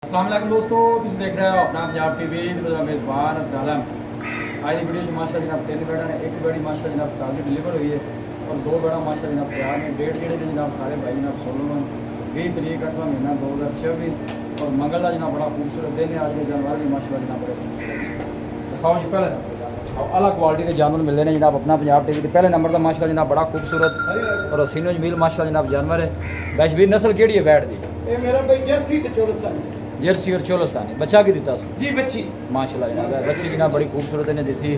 अस्सलाम वालेकुम दोस्तों, तुम देख रहे हो अपना पंजाब टीवी। मेरा मेज़बान अफजालम। आज की वीडियो माशा जनाब 3 बेड़ा ने, एक बेड़ी माशा जनाब ताज़ी डिलीवर हुई है और 2 बेड़ा माशा जनाब तैयार ने। डेट जोड़े जनाब सारे भाई जनाब 16 20 तरीक 8वां महीना 2026 और मंगल का जनाब बड़ा खूबसूरत दिन है। आज के जानवर भी माशा जनाब बड़े खूबसूरत दिखाओ जी। पहले अलग क्वालिटी के जानवर मिलते हैं जनाब अपना पंजाब टीवी के पहले नंबर का माशा जनाब बड़ा खूबसूरत और हसीनो जमील माशा जनाब जानवर है। बैशबीर नस्ल केड़ी है बैठ दी? ये मेरा भाई जर्सी ते चोलस्तानी। जर्सी और चोलस्तानी बच्चा की दिता जी बच्ची माशाल्लाह जनाब है। बच्ची जनाब बड़ी खूबसूरत ने दी थी।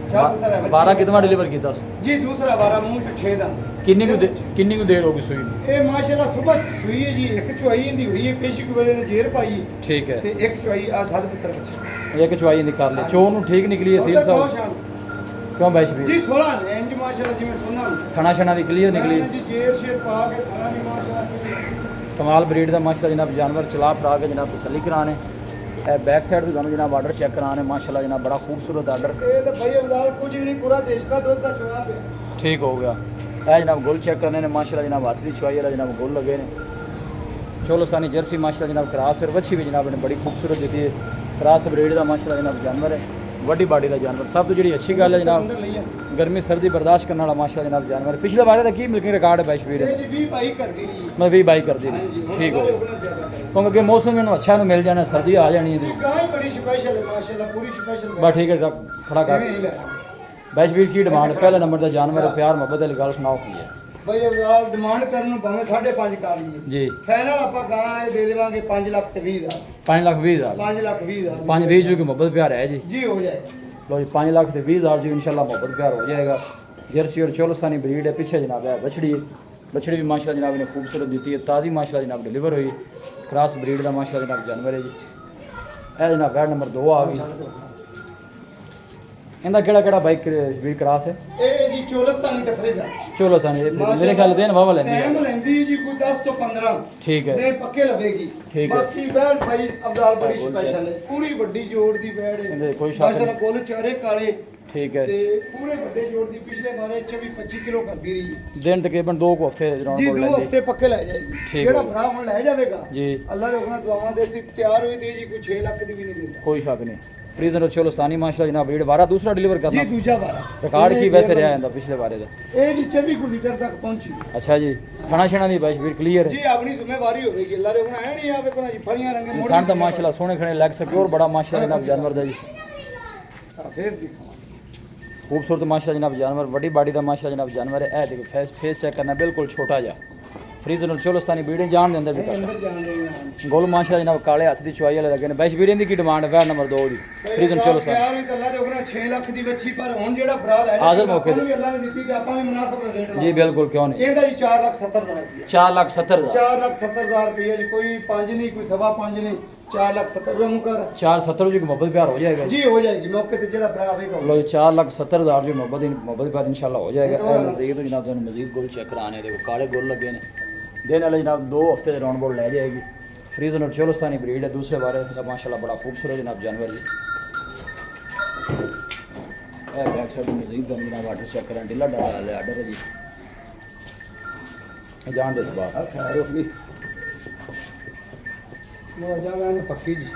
क्या पता है 12 कितना डिलीवर किया जी दूसरा 12 मुंह से 6 दांत। किन्नी को देर होगी सुई में? ये माशाल्लाह सुबह सुई है जी। एक चुआई इंदी हुई है पेशी को वेले ने जेर पाई ठीक है ते एक चुआई आ साध पुत्र बच्चे एक चुआई निकाल ले चो नु ठीक निकली है सील साहब क्यों बैशबीर जी 16 ने इंज माशाल्लाह जिवें सोना थना शना निकली है निकली जी जेर शेर पा के थाना भी माशाल्लाह कमाल ब्रीड का माशाल्लाह जनाब जानवर चला फरा के जनाब तसल्ली कराने बैक साइड भी दोनों जनाब आर्डर चेक कराने माशाल्लाह जनाब बड़ा खूबसूरत आर्डर। ये तो भाई अब्दाल कुछ भी नहीं पूरा देश का दूध का चुआ पे ठीक हो गया है जनाब। गोल चेक करने ने माशाल्लाह जनाब हाथ की चुआई वाला जनाब गोल लगे ने। चोलस्तानी जर्सी माशाल्लाह जनाब क्रास फिर वच्छी भी जनाब ने बड़ी खूबसूरत दी है। क्रास ब्रीड का माशाल्लाह जनाब जानवर है वड्डी बाडी का जानवर सब तो जी अच्छी गल है जनाब। गर्मी सर्दी बर्दाश्त करने वाला माशाल्लाह जनाब जानवर। पिछले बारे का की मिल्किंग रिकॉर्ड है बैशबीर जी 20 22 कर दी रही मैं 20 22 कर दी ठीक हो क्योंकि अगे मौसम में अच्छा मिल जाना सर्दी आ जानी है गाय बड़ी स्पेशल है माशाल्लाह पूरी स्पेशल बस ठीक है खड़ा कर बैशबीर की डिमांड पहले नंबर का जानवर है प्यार मोहब्बत वाली गल सुनाओ की है भाई अब्दाल डिमांड करन भाਵੇਂ 5.5 कर लिए जी फाइनल ਆਪਾਂ गाय दे देवांगे 5 लाख ते 20 हज़ार 5 लाख 20 हज़ार 5 लाख 20 हज़ार 5 20 जो की मोहब्बत प्यार है जी जी हो जाएगा। लो जी 5 लाख से 20 हज़ार जो इंशाल्लाह मोहब्बत प्यार हो जाएगा। जर्सी और चोलस्तानी ब्रीड है पीछे जनाब है बछड़ी भी माशाल्लाह जनाब ने खूबसूरत दी है ताज़ी माशाल्लाह जनाब डिलीवर हुई क्रॉस ब्रीड का माशाल्लाह जनाब जानवर है जी। है जनाब बैड नंबर 2 आ गई इनका केड़ा बाइक भी क्रॉस है ए जी चोलस्तानी ते फरीदा चोलस्तानी मेरे ख्याल देन वावा लेंदी टाइम है लेंदी जी कोई 10 तो 15 ठीक है नहीं पक्के लवेगी ठीक है। बाकी बैड भाई अब्दाल बड़ी स्पेशल है पूरी बड़ी जोड़ दी बैड है इनदे कोई शक नहीं। माशाल्लाह गोल चारे काले ठीक है ते पूरे बड़े जोड़ दी पिछले बारे 24 25 किलो कर दी रही दिन तकरीबन 2 हफ्ते राउंड जी बोल 2 लेंदी हफ्ते पक्के ले जाएगी ठीक जेड़ा है। भरा हुन ले जावेगा जी अल्लाह रखना दुआवां दे सी तैयार हुई दी जी कोई 6 लाख दी भी नहीं देता कोई शक नहीं। फ्रीजर और चोलस्तानी माशाल्लाह जनाब ब्रीड बारह दूसरा डिलीवर जी करना दूजा बारा रिकॉर्ड की वैसे रहा है पिछले बारे का ए जी 24 लीटर तक पहुंची अच्छा जी खाना शाना दी बैशबीर क्लियर जी है अपनी जिम्मेवारी होगी अल्लाह रे हुन है नहीं आवे कोना जी फलियां रंगे मोड़ खान तो माशाल्लाह सोने खड़े लेग सिक्योर बड़ा माशाल्लाह जनाब जानवर दा जी फिर दिखाओ खूबसूरत माशाल्लाह जनाब जानवर बड़ी बाडी का माशाल्लाह जनाब जानवर है। ए देखो फेस चेक करना बिल्कुल छोटा जा फ्रीजर और चोलस्तानी ब्रीड जान दे अंदर भी अंदर जान रहे गोल माशाल्लाह जनाब काले हाथ दी चुआई वाले लगे ने बैशबीर दी की डिमांड है नंबर 2 दी फ्रीजर चोलस्तानी यार ये अल्लाह रे हुन 6 लाख दी बच्ची पर हुन जेड़ा भरा ले हाजिर मौके भी अल्लाह ने दित्ती ते आपा भी मुनासिब रेट ला जी बिल्कुल क्यों नहीं ਇਹਦਾ ਜੀ 4,70,000 ਰੁਪਏ 4,70,000 4,70,000 ਰੁਪਏ ਜੀ ਕੋਈ 5 ਨਹੀਂ ਕੋਈ 5.5 ਨਹੀਂ 4,70,000 ਰੁਪਏ ਮੁਕਰ 4,70,000 जी मोहब्बत प्यार हो जाएगा ਜੀ ਹੋ ਜਾਏਗੀ ਮੌਕੇ ਤੇ ਜਿਹੜਾ ਭਰਾ ਆਵੇਗਾ लो 4,70,000 जो मोहब्बत प्यार इंशाल्लाह हो जाएगा। मजीद तो जनाब मजीद गोल चेक कराने देखो काले गोल लगे ने दिन वाले जनाब 2 हफ्ते के राउंड बोर्ड ले जाएगी। फ्रीजर और चोलस्तानी ब्रीड है दूसरे बारे का माशाल्लाह बड़ा खूबसूरत जनाब जानवर जी। बैक साइड मजीद दोनों जनाब आर्डर चेक करें ढीला डाला आर्डर है जी जान दे बात खैर होगी लो जागा ने पक्की जी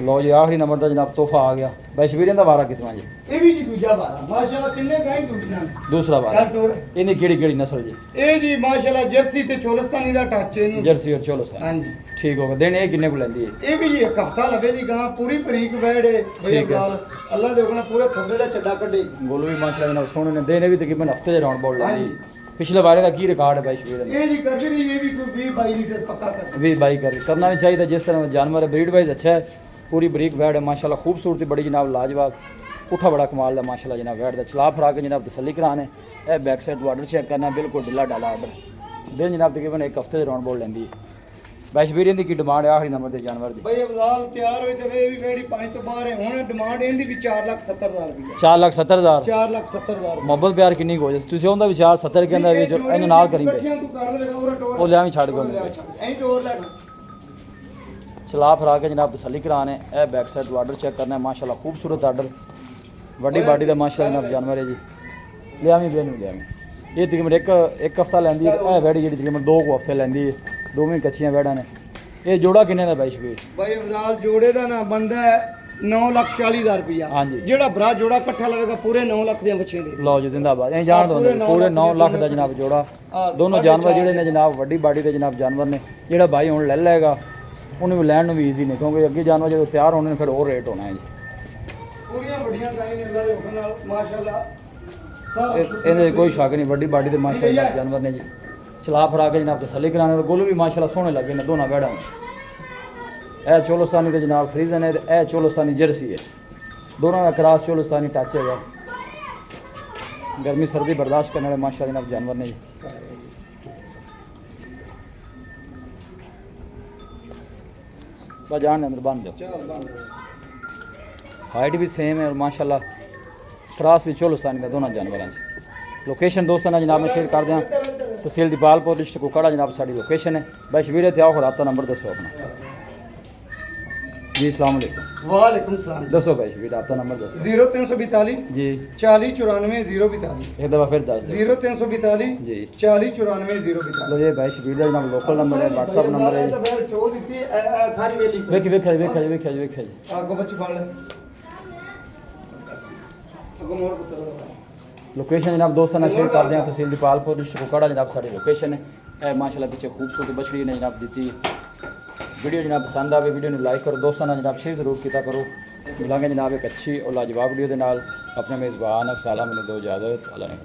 लो जी आखिरी नंबर का जनाब तोहफा आ गया बैशबीर का वारा कितना जी ਇਹ ਵੀ ਜੀ ਦੂਜਾ ਬਾਰਾ ਮਾਸ਼ਾਅੱਲਾ ਤਿੰਨੇ ਗਾਂ ਦੂਜੀਆਂ दूसरा वारा ਚੱਲ ਟੋਰ इन्हें केड़ी नस्ल जी ਇਹ ਜੀ ਮਾਸ਼ਾਅੱਲਾ ਜਰਸੀ ਤੇ ਚੋਲਸਤਾਨੀ ਦਾ ਟੱਚ ਇਹਨੂੰ जर्सी और चोलस्तानी ਹਾਂਜੀ ठीक होगा दिन ये किन्ने को लेंदी है ਇਹ ਵੀ ਜੀ ਇੱਕ ਹਫਤਾ ਲਵੇ ਜੀ ਗਾਂ ਪੂਰੀ ਬਰੀਕ ਵੈੜੇ ਠੀਕ ਹੈ। ਬਈ ਅੱਲਾਹ ਦੇ ਹੁਕਮ ਪੂਰੇ ਥੱਬੇ ਦਾ ਚੱਡਾ ਕੱਢੇਗੀ गोलू भी माशाल्लाह जनाब सोने ने देने भी तकरीबन हफ्ते के राउंड बोल हाँ लेंदी जी। पिछले बारे का की रिकॉर्ड है बैशबीर ਇਹ ਜੀ ਕਰਦੀ ਰਹੀ ਇਹ ਵੀ ਕੋਈ 20 22 ਲੀਟਰ ਪੱਕਾ ਕਰ 20 22 करना भी चाहिए जिस तरह जानवर है ब्रीड वाइज अच्छा है पूरी बरीक वैड है माशाल्लाह खूबसूरती बड़ी जनाब लाजवाब पुठा बड़ा कमाल है माशाल्लाह जनाब वैड का चला फरा के जनाब तसल्ली कराने ए बैक साइड ऑर्डर चेक करना बिल्कुल ढिला डाला ऑर्डर दिन जनाब तकरीबन एक हफ्ते राउंड बोल लेंदी बैशबीर की की डिमांड है आखिरी नंबर के जानवर की ਬਈ ਅਬਜ਼ਾਲ ਤਿਆਰ ਹੋਈ ਤੇ ਇਹ ਵੀ ਵੇੜੀ 5 ਤੋਂ ਬਾਹਰ ਹੈ ਹੁਣ ਡਿਮਾਂਡ ਇਹਦੀ ਵੀ 4,70,000 ਰੁਪਏ 4,70,000 4,70,000 मोहब्बत प्यार किन्नी हो जाए तुझे ਉਹਦਾ ਵਿਚਾਰ 70 के अंदर ਇਹਨੂੰ ਨਾਲ ਕਰੀਂਗੇ ਇਕੱਠੀਆਂ ਤੂੰ ਕਰ ਲਵੇਗਾ ਉਹ ਟੋਰ ਉਹ ਲਿਆਵੀਂ ਛੱਡ ਕੇ ਐਂ ਟੋਰ ਲੈ चला फरा के जनाब तसल्ली कराने ए बैक साइड ऑर्डर चेक करना है माशाल्लाह खूबसूरत ऑर्डर वड्डी बाडी का माशाल्लाह जनाब जानवर है जी लियावी बेनू लियावी ये तकरीबन एक हफ्ता लैंदी है ए वैड़ी जी तकरीबन 2 हफ्ते लैंदी है दोवें कच्चियां वैड़ा ने ਇਹ ਜੋੜਾ ਕਿੰਨੇ ਦਾ ਬਾਈ ਸ਼ਬੀਰ? ਬਾਈ ਅਫਜ਼ਾਲ ਜੋੜੇ ਦਾ ਨਾ ਬਣਦਾ ਹੈ 9,40,000 ਰੁਪਇਆ। ਹਾਂਜੀ। ਜਿਹੜਾ ਭਰਾ ਜੋੜਾ ਇਕੱਠਾ ਲਵੇਗਾ ਪੂਰੇ 9 ਲੱਖ ਦੀਆਂ ਬੱਚੀਆਂ ਦੇ। ਲਓ ਜੀ ਜ਼ਿੰਦਾਬਾਦ। ਇਹ ਜਾਣ ਦੋ ਪੂਰੇ 9 ਲੱਖ ਦਾ ਜਨਾਬ ਜੋੜਾ। ਦੋਨੋਂ ਜਾਨਵਰ ਜਿਹੜੇ ਨੇ ਜਨਾਬ ਵੱਡੀ ਬਾਡੀ ਦੇ ਜਨਾਬ ਜਾਨਵਰ ਨੇ। ਜਿਹੜਾ ਬਾਈ ਹੁਣ ਲੈ ਲਏਗਾ ਉਹਨੂੰ ਵੀ ਲੈਣ ਨੂੰ ਵੀ ਈਜ਼ੀ ਨੇ, ਕਿਉਂਕਿ ਅੱਗੇ ਜਾਨਵਰ ਜਦੋਂ ਤਿਆਰ ਹੋਣੇ ਨੇ ਫਿਰ ਹੋਰ ਰੇਟ ਹੋਣਾ ਹੈ ਜੀ। ਪੂਰੀਆਂ ਵੱਡੀਆਂ ਗਾਈਆਂ ਨੇ ਅੱਲਾ ਦੇ ਹੁਕਮ ਨਾਲ ਮਾਸ਼ਾਅੱਲਾ। ਇਹਦੇ ਕੋਈ ਸ਼ੱਕ ਨਹੀਂ, ਵੱਡੀ ਬਾਡੀ ਦੇ ਮਾਸ਼ਾਅੱਲਾ ਜਾਨਵਰ ਨੇ ਜੀ। ਚਲਾ ਫਰਾ ਕੇ ਜਨਾਬ ਤਸੱਲੀ ਕਰਾਣੇ ਔਰ ਗੁੱਲ ਵੀ ਮਾਸ਼ਾਅੱਲਾ ਸੋਹਣੇ ਲੱਗੇ ਨੇ ਦੋਨਾਂ ਵੈੜਾਂ। ਇਹ ਚੋਲੋਸਤਾਨੀ ਦੇ ਜਨਾਬ ਫਰੀਜ਼ਨ ਹੈ ਤੇ ਇਹ ਚੋਲੋਸਤਾਨੀ ਜਰਸੀ ਹੈ। ਦੋਨੋਂ ਦਾ ਕਰਾਸ ਚੋਲੋਸਤਾਨੀ ਟੱਚ ਹੈਗਾ। गर्मी सर्दी बर्दाश्त करने वाले माशाअल्लाह जनाब जानवर ने जी। बस जान अंदर बांध दो। हाइट भी सेम है और माशाअल्लाह क्रॉस भी चोलोस्तानी का दोनों जानवर हैं। लोकेशन दोस्तों ने जनाब में शेयर कर दें। तहसील दीपालपुर डिस्ट्रिक्ट कुकड़ा जनाब साड़ी लोकेशन है। भाई शबीर थे आओ रात नंबर दसो अपना जी। अस्सलाम वालेकुम। वालेकुम सलाम। दसो भाई शबीर आपका नंबर दसो। 0342 जी 40 94 042। एक दफ़ा फिर दस दो। 0342 जी 40 94 042। लो ये भाई शबीर का जनाब लोकल नंबर है, व्हाट्सअप नंबर है। चो दी सारी वेली वेखी वेखा वेखा वेखा वेखा जी। आगो बच्ची बाल आगो मोर पुत्र लोकेशन जनाब दोस्तों ने शेयर कर दें। तहसील दीपालपुर डिस्ट्रिक्ट कुकड़ा जनाब साड़ी लोकेशन है। माशाल्लाह पीछे खूबसूरत बछड़ी ने जनाब दी। वीडियो जनाब पसंद आवे वीडियो ने लाइक करो, दोस्तों ने जनाब शेयर जरूर किया करो। मिलांगे जनाब एक अच्छी और लाजवाब वीडियो के नाल। अपने मेज़बान अफसाला मैंने दो इजाज़त। अल्लाह ने